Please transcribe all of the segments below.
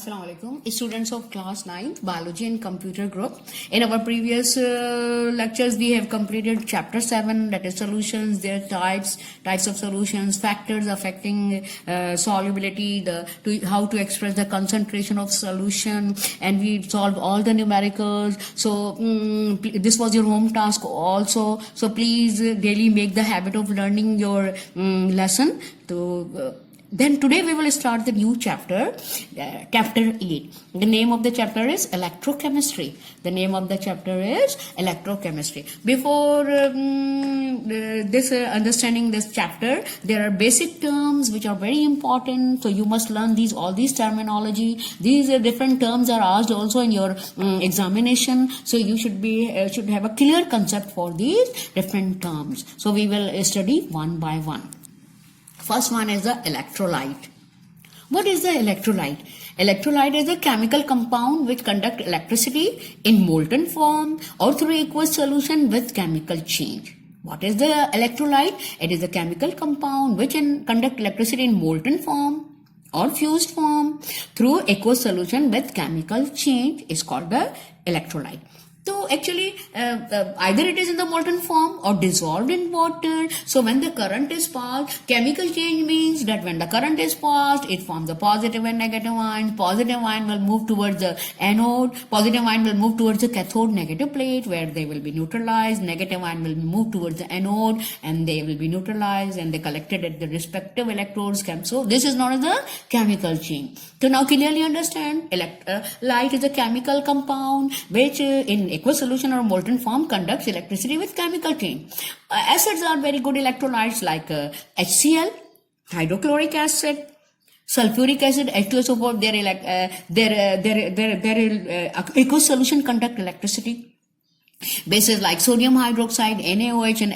Assalamu alaikum, students of class 9th biology and computer group. In our previous lectures we have completed chapter 7, that is solutions, their types of solutions, factors affecting solubility, how to express the concentration of solution, and we solved all the numericals. So this was your home task also, so please daily make the habit of learning your lesson. Then today we will start the new chapter, chapter 8. The name of the chapter is electrochemistry. Before understanding this chapter, there are basic terms which are very important. So you must learn all these terminology. These different terms are asked also in your examination. So you should have a clear concept for these different terms. So we will study one by one. First one is the electrolyte. What is the electrolyte? Electrolyte is a chemical compound which conduct electricity in molten form or through aqueous solution with chemical change. What is the electrolyte? It is a chemical compound which conduct electricity in molten form or fused form through aqueous solution with chemical change is called the electrolyte. So actually either it is in the molten form or dissolved in water. So when the current is passed, chemical change means that when the current is passed, it forms the positive and negative ions. Positive ion will move towards the anode, positive ion will move towards the cathode negative plate where they will be neutralized. Negative ion will move towards the anode and they will be neutralized and they collected at the respective electrodes. So this is known as the chemical change. So now clearly understand, light is a chemical compound which in aqueous solution or molten form conducts electricity with chemical change. Acids are very good electrolytes like HCl, hydrochloric acid, sulfuric acid, H2SO4. Their aqueous solution conduct electricity. Bases like sodium hydroxide, NaOH, and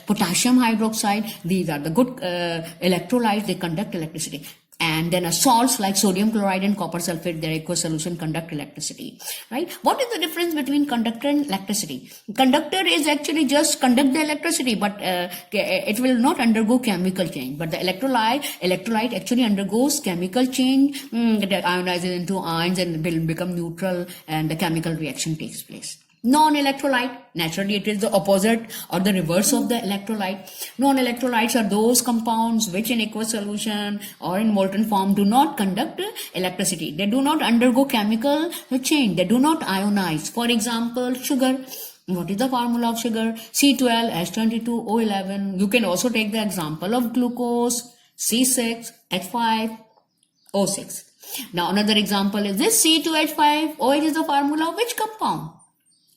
potassium hydroxide. These are the good electrolytes. They conduct electricity. And then salts like sodium chloride and copper sulfate, their aqueous solution conduct electricity, right? What is the difference between conductor and electricity? Conductor is actually just conduct the electricity, but it will not undergo chemical change. But the electrolyte actually undergoes chemical change, that ionizes into ions and will become neutral, and the chemical reaction takes place. Non-electrolyte, naturally it is the opposite or the reverse of the electrolyte. Non-electrolytes are those compounds which in aqueous solution or in molten form do not conduct electricity. They do not undergo chemical change. They do not ionize. For example, sugar. What is the formula of sugar? C12H22O11. You can also take the example of glucose, C6H5O6. Now another example is this C2H5OH is the formula of which compound?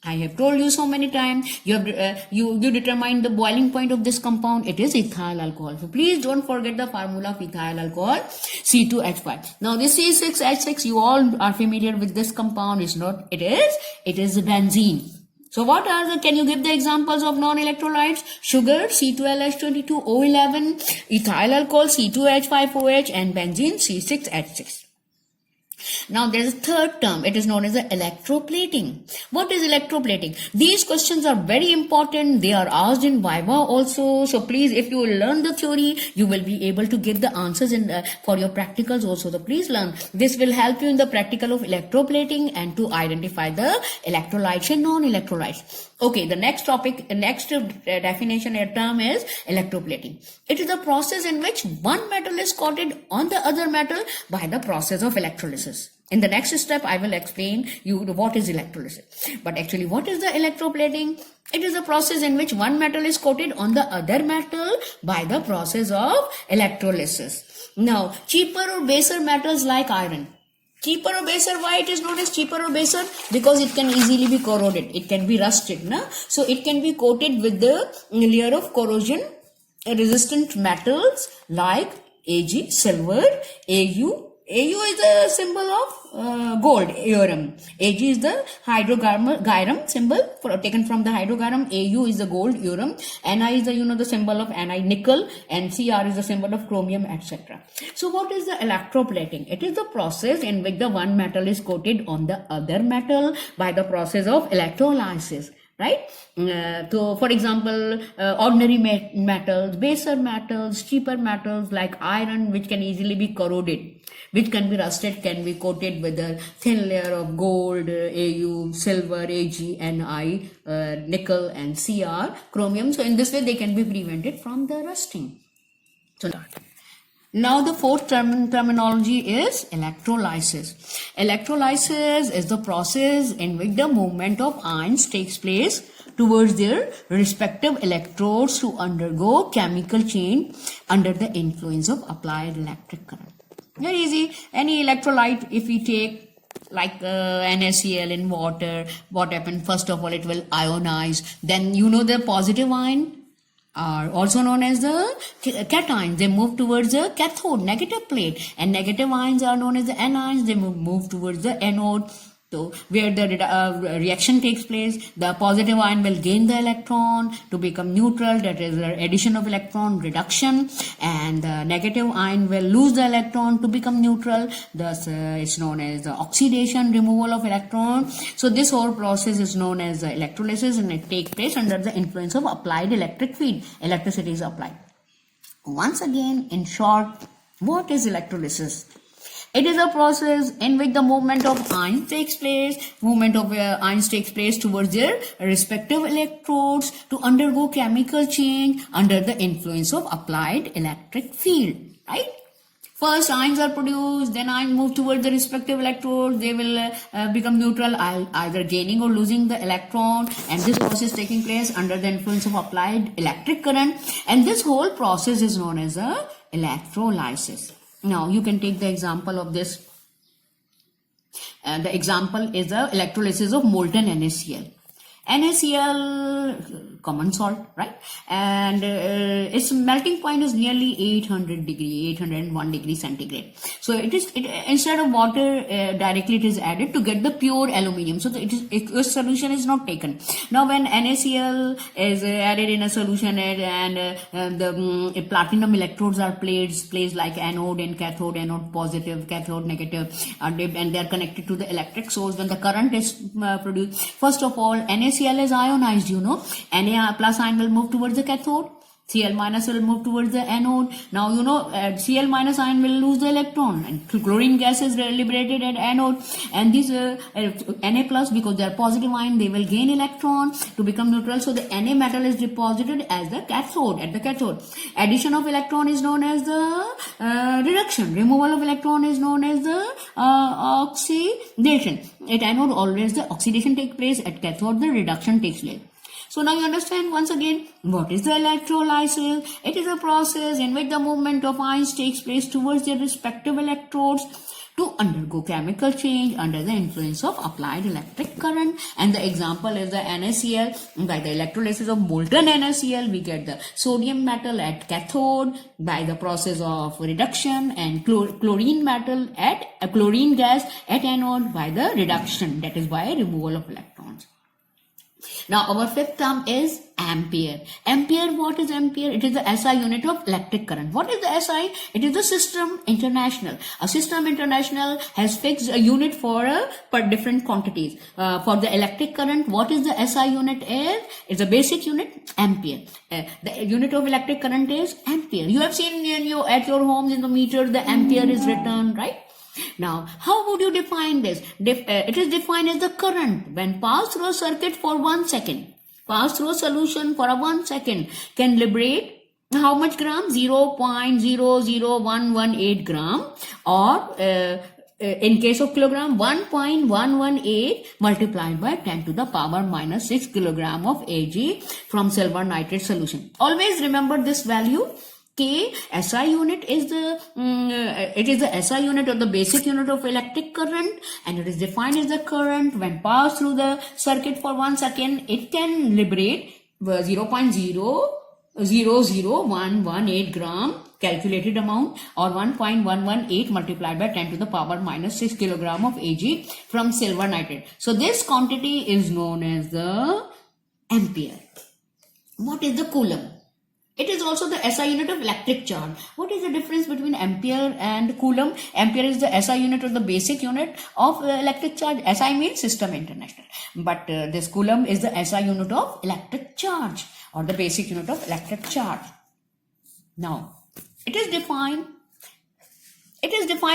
I have told you so many times, you determine the boiling point of this compound. It is ethyl alcohol. So please don't forget the formula of ethyl alcohol, C2H5. Now this C6H6, you all are familiar with this compound. It is benzene. So what are can you give the examples of non-electrolytes? Sugar, C12H22O11, ethyl alcohol, C2H5OH, and benzene, C6H6. Now there is a third term. It is known as the electroplating. What is electroplating? These questions are very important. They are asked in Viva also. So please, if you learn the theory, you will be able to give the answers for your practicals also. So please learn. This will help you in the practical of electroplating and to identify the electrolytes and non-electrolytes. Okay, the next topic, next definition or term is electroplating. It is a process in which one metal is coated on the other metal by the process of electrolysis. In the next step, I will explain you what is electrolysis. But actually, what is the electroplating? It is a process in which one metal is coated on the other metal by the process of electrolysis. Now, cheaper or baser metals like iron. Cheaper or baser, why it is known as cheaper or baser? Because it can easily be corroded. It can be rusted. So it can be coated with the layer of corrosion resistant metals like Ag, silver, Au. Au is a symbol of gold, aurum. Ag is the hydrogyrum symbol taken from the hydrogyrum. Au is the gold, aurum. Ni is the symbol of Ni, nickel, and Cr is the symbol of chromium, etc. So what is the electroplating? It is the process in which the one metal is coated on the other metal by the process of electrolysis. right? So, for example, ordinary metals, baser metals, cheaper metals like iron, which can easily be corroded, which can be rusted, can be coated with a thin layer of gold, Au, silver, Ag, Ni, nickel, and Cr, chromium. So, in this way, they can be prevented from the rusting. So, now the fourth terminology is electrolysis. Electrolysis is the process in which the movement of ions takes place towards their respective electrodes to undergo chemical change under the influence of applied electric current. Very easy. Any electrolyte, if we take like NaCl in water, what happens? First of all, it will ionize. Then the positive ion are also known as the cations. They move towards the cathode, negative plate, and negative ions are known as the anions. They move towards the anode. So where the reaction takes place, the positive ion will gain the electron to become neutral, that is the addition of electron, reduction, and the negative ion will lose the electron to become neutral, thus it's known as the oxidation, removal of electron. So this whole process is known as the electrolysis, and it takes place under the influence of applied electric field. Electricity is applied. Once again, in short, what is electrolysis? It is a process in which the movement of ions takes place. Movement of ions takes place towards their respective electrodes to undergo chemical change under the influence of applied electric field. Right? First, ions are produced, then ions move towards the respective electrodes. They will become neutral, either gaining or losing the electron. And this process taking place under the influence of applied electric current. And this whole process is known as a electrolysis. Now, you can take the example of this. The example is the electrolysis of molten NaCl. NaCl, common salt, right? And its melting point is nearly 801 degree centigrade. So instead of water directly it is added to get the pure aluminium. So a solution is not taken. Now when NaCl is added in a solution and the platinum electrodes are placed like anode and cathode, anode positive, cathode negative, and they are connected to the electric source. When the current is produced, first of all, NaCl is ionized, Na plus ion will move towards the cathode, Cl minus will move towards the anode. Now, Cl minus ion will lose the electron, and chlorine gas is liberated at anode, and these Na plus, because they are positive ion, they will gain electron to become neutral. So the Na metal is deposited as the cathode, at the cathode. Addition of electron is known as the reduction. Removal of electron is known as the oxidation. At anode, always the oxidation takes place. At cathode, the reduction takes place. So now you understand once again what is the electrolysis. It is a process in which the movement of ions takes place towards their respective electrodes to undergo chemical change under the influence of applied electric current. And the example is the NaCl. By the electrolysis of molten NaCl, we get the sodium metal at cathode by the process of reduction, and chlorine metal at chlorine gas at anode by the reduction, that is by removal of electrons. Now our fifth term is ampere. Ampere, what is ampere? It is the SI unit of electric current. What is the SI? It is the system international. A system international has fixed a unit for different quantities. For the electric current, what is the SI unit is? It's a basic unit, ampere. The unit of electric current is ampere. You have seen at your homes in the meter, the ampere is written, right? Now, how would you define this? It is defined as the current when passed through a circuit for 1 second. Passed through a solution for 1 second can liberate how much gram? 0.00118 gram, or in case of kilogram, 1.118 multiplied by 10 to the power minus 6 kilogram of Ag from silver nitrate solution. Always remember this value. K, SI unit is the SI unit, or the basic unit of electric current, and it is defined as the current when passed through the circuit for 1 second. It can liberate 0.000118 gram calculated amount, or 1.118 multiplied by 10 to the power minus 6 kilogram of Ag from silver nitrate. So this quantity is known as the ampere. What is the coulomb? It is also the SI unit of electric charge. What is the difference between ampere and coulomb? Ampere is the SI unit or the basic unit of electric charge. SI means System International. But this coulomb is the SI unit of electric charge or the basic unit of electric charge. Now, it is defined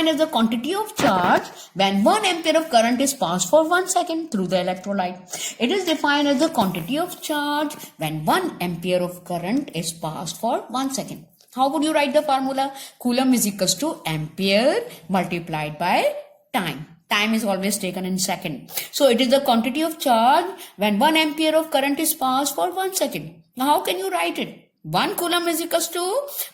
as the quantity of charge when 1 ampere of current is passed for 1 second through the electrolyte. It is defined as the quantity of charge when 1 ampere of current is passed for 1 second. How would you write the formula? Coulomb is equals to ampere multiplied by time. Time is always taken in second. So it is the quantity of charge when 1 ampere of current is passed for 1 second. Now how can you write it? 1 coulomb is equals to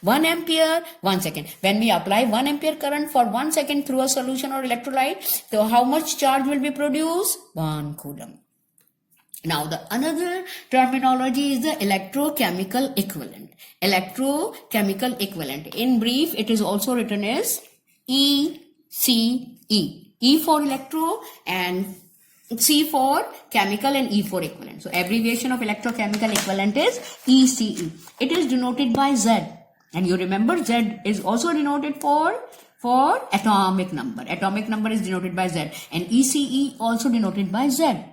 1 ampere 1 second. When we apply 1 ampere current for 1 second through a solution or electrolyte, so how much charge will be produced? 1 coulomb. Now the another terminology is the electrochemical equivalent. Electrochemical equivalent. In brief, it is also written as ECE. E for electro and C for chemical and E for equivalent. So abbreviation of electrochemical equivalent is ECE. It is denoted by Z. And you remember Z is also denoted for atomic number. Atomic number is denoted by Z. And ECE also denoted by Z.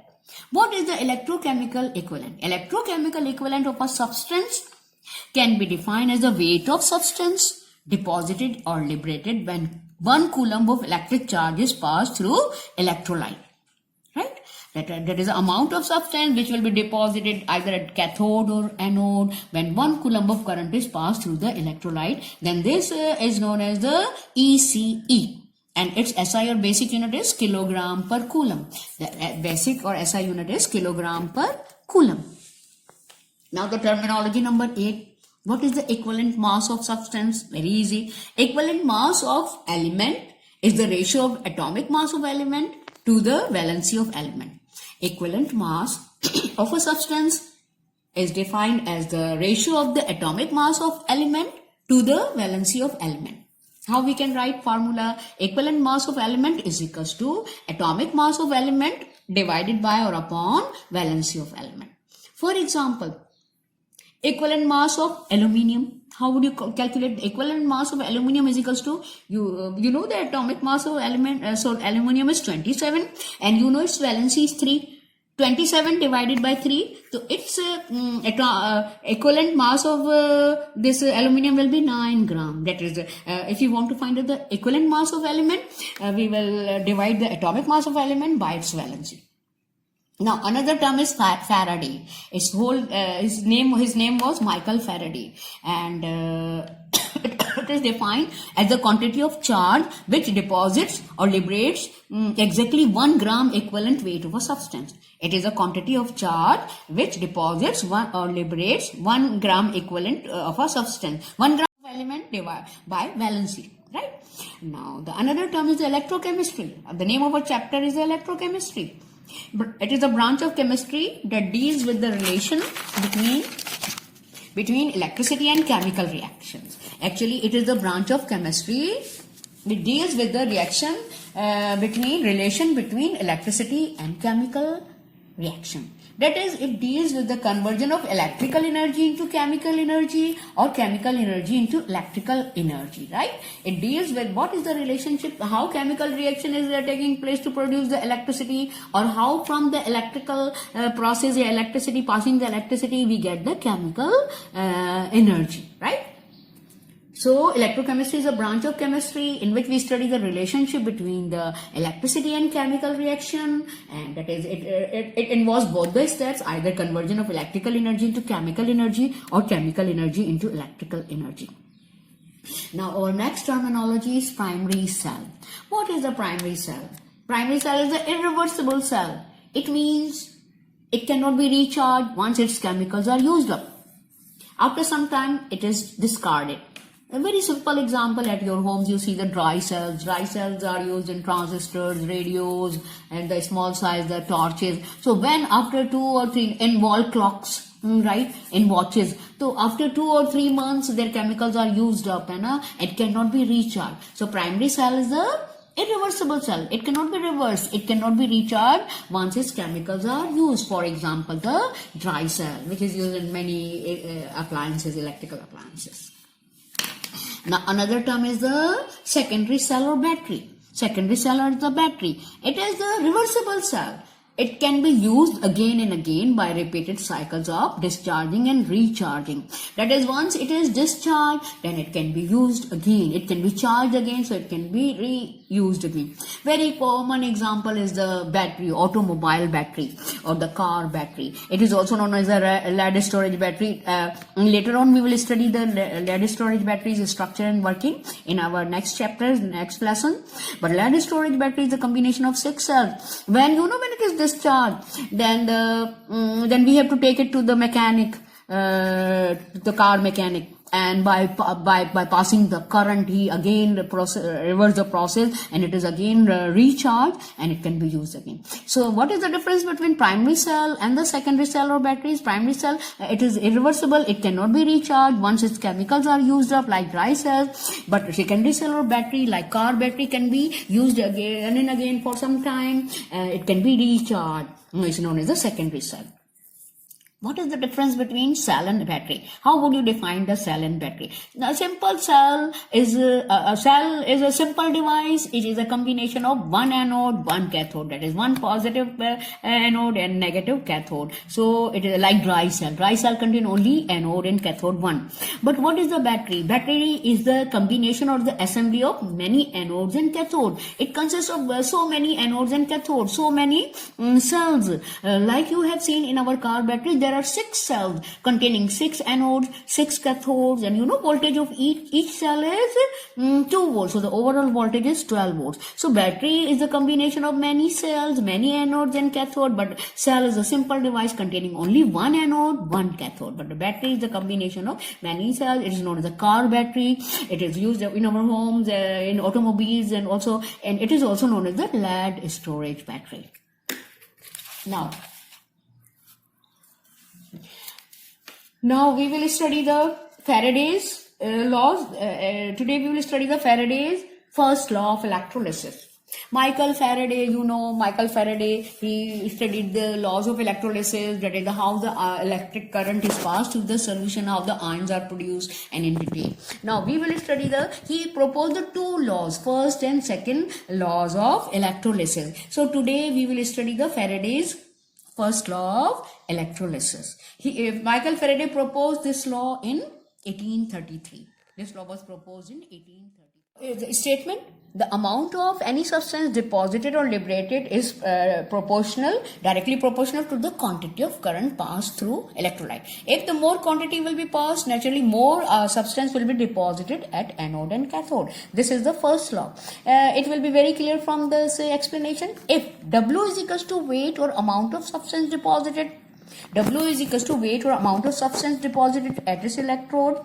What is the electrochemical equivalent? Electrochemical equivalent of a substance can be defined as the weight of substance deposited or liberated when 1 coulomb of electric charge is passed through electrolyte. Right? That is the amount of substance which will be deposited either at cathode or anode when 1 coulomb of current is passed through the electrolyte. Then this is known as the ECE. And its SI or basic unit is kilogram per coulomb. The basic or SI unit is kilogram per coulomb. Now the terminology number 8. What is the equivalent mass of substance? Very easy. Equivalent mass of element is the ratio of atomic mass of element to the valency of element. Equivalent mass of a substance is defined as the ratio of the atomic mass of element to the valency of element. How we can write formula? Equivalent mass of element is equals to atomic mass of element divided by or upon valency of element. For example, equivalent mass of aluminium. How would you calculate the equivalent mass of aluminium is equals to, you know the atomic mass of element, so aluminium is 27 and you know its valency is 3. 27 divided by 3. So its equivalent mass of this aluminium will be 9 gram. That is, if you want to find out the equivalent mass of element, we will divide the atomic mass of element by its valency. Now another term is Faraday. His name was Michael Faraday, and it is defined as the quantity of charge which deposits or liberates exactly 1 gram equivalent weight of a substance. It is a quantity of charge which deposits or liberates 1 gram equivalent of a substance. 1 gram of element divided by valency. Right? Now the another term is the electrochemistry. The name of a chapter is the electrochemistry. It is a branch of chemistry that deals with the relation between electricity and chemical reactions. Actually, it is the branch of chemistry that deals with the relation between electricity and chemical reaction. That is, it deals with the conversion of electrical energy into chemical energy or chemical energy into electrical energy, right? It deals with what is the relationship, how chemical reaction is taking place to produce the electricity, or how from the electrical process, the electricity, passing the electricity, we get the chemical energy, right? So, electrochemistry is a branch of chemistry in which we study the relationship between the electricity and chemical reaction, and that is, it involves both the steps, either conversion of electrical energy into chemical energy or chemical energy into electrical energy. Now, our next terminology is primary cell. What is the primary cell? Primary cell is the irreversible cell. It means it cannot be recharged once its chemicals are used up. After some time, it is discarded. A very simple example, at your homes you see the dry cells. Dry cells are used in transistors, radios, and the small size, the torches. So when after 2 or 3, in wall clocks, right, in watches. So after 2 or 3 months their chemicals are used up and it cannot be recharged. So primary cell is the irreversible cell. It cannot be reversed. It cannot be recharged once its chemicals are used. For example, the dry cell, which is used in many appliances, electrical appliances. Now, another term is the secondary cell or battery. Secondary cell or the battery. It is the reversible cell. It can be used again and again by repeated cycles of discharging and recharging. That is, once it is discharged, then it can be used again. It can be charged again, so it can be reused again. Very common example is the battery, automobile battery or the car battery. It is also known as a lead storage battery. Later on, we will study the lead storage battery's structure and working in our next chapter, next lesson. But lead storage battery is a combination of 6 cells. When it is discharged, then we have to take it to the mechanic, the car mechanic, and by passing the current, he again reverse the process, and it is again recharged, and it can be used again. So what is the difference between primary cell and the secondary cell or batteries? Primary cell, it is irreversible. It cannot be recharged once its chemicals are used up, like dry cells. But secondary cell or battery, like car battery, can be used again and again for some time. It can be recharged. It's known as the secondary cell. What is the difference between cell and battery? How would you define the cell and battery? A simple cell is a simple device. It is a combination of one anode, one cathode. That is one positive anode and negative cathode. So it is like dry cell. Dry cell contain only anode and cathode one. But what is the battery? Battery is the combination or the assembly of many anodes and cathodes. It consists of so many anodes and cathodes, so many cells. Like you have seen in our car battery, there are 6 cells containing 6 anodes, 6 cathodes, and voltage of each cell is 2 volts. So the overall voltage is 12 volts. So battery is a combination of many cells, many anodes and cathode, but cell is a simple device containing only one anode, one cathode. But the battery is a combination of many cells. It is known as a car battery. It is used in our homes, in automobiles, and it is also known as the lead storage battery. Now we will study the Faraday's laws. Today we will study the Faraday's first law of electrolysis. Michael Faraday, he studied the laws of electrolysis, that is how the electric current is passed through the solution, how the ions are produced, and in detail. Now we will study he proposed the 2 laws, first and second laws of electrolysis. So today we will study the Faraday's first law of electrolysis. Michael Faraday proposed this law in 1833. This law was proposed in 1830. The statement: the amount of any substance deposited or liberated is directly proportional to the quantity of current passed through electrolyte. If the more quantity will be passed, naturally more substance will be deposited at anode and cathode. This is the first law. It will be very clear from this explanation. If W is equals to weight or amount of substance deposited, W is equals to weight or amount of substance deposited at this electrode,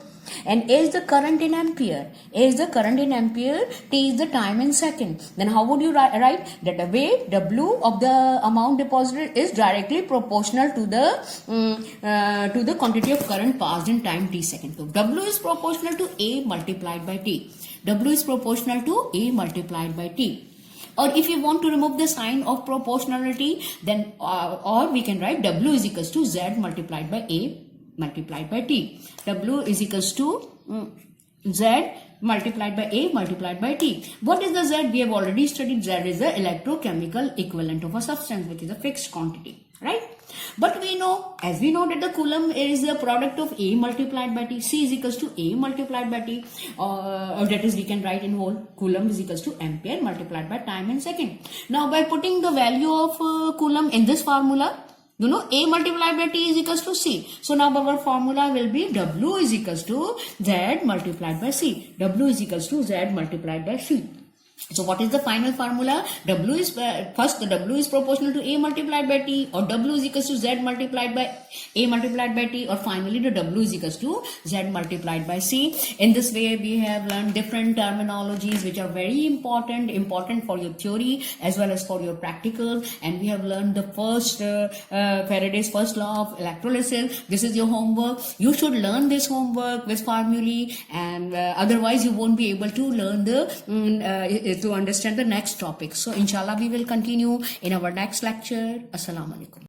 and A is the current in ampere. A is the current in ampere, T is the time in second. Then how would you write that the weight W of the amount deposited is directly proportional to the quantity of current passed in time T second. So W is proportional to A multiplied by T. W is proportional to A multiplied by T. Or if you want to remove the sign of proportionality, then or we can write W is equals to Z multiplied by A multiplied by T. W is equals to Z multiplied by A multiplied by T. What is the Z? We have already studied. Z is the electrochemical equivalent of a substance, which is a fixed quantity, right? But as we know that the Coulomb is the product of A multiplied by T. C is equals to A multiplied by T. Or that is, we can write in whole, Coulomb is equals to ampere multiplied by time in second. Now by putting the value of Coulomb in this formula, A multiplied by T is equals to C. So now our formula will be W is equals to Z multiplied by C. W is equals to Z multiplied by C. So what is the final formula? W is first the W is proportional to A multiplied by T, or W is equals to Z multiplied by A multiplied by T, or finally the W is equals to Z multiplied by C. In this way we have learned different terminologies which are very important for your theory as well as for your practical, and we have learned the first Faraday's first law of electrolysis. This is your homework. You should learn this homework with formulae, and otherwise you won't be able to learn the to understand the next topic. So inshallah we will continue in our next lecture. Assalamu alaikum.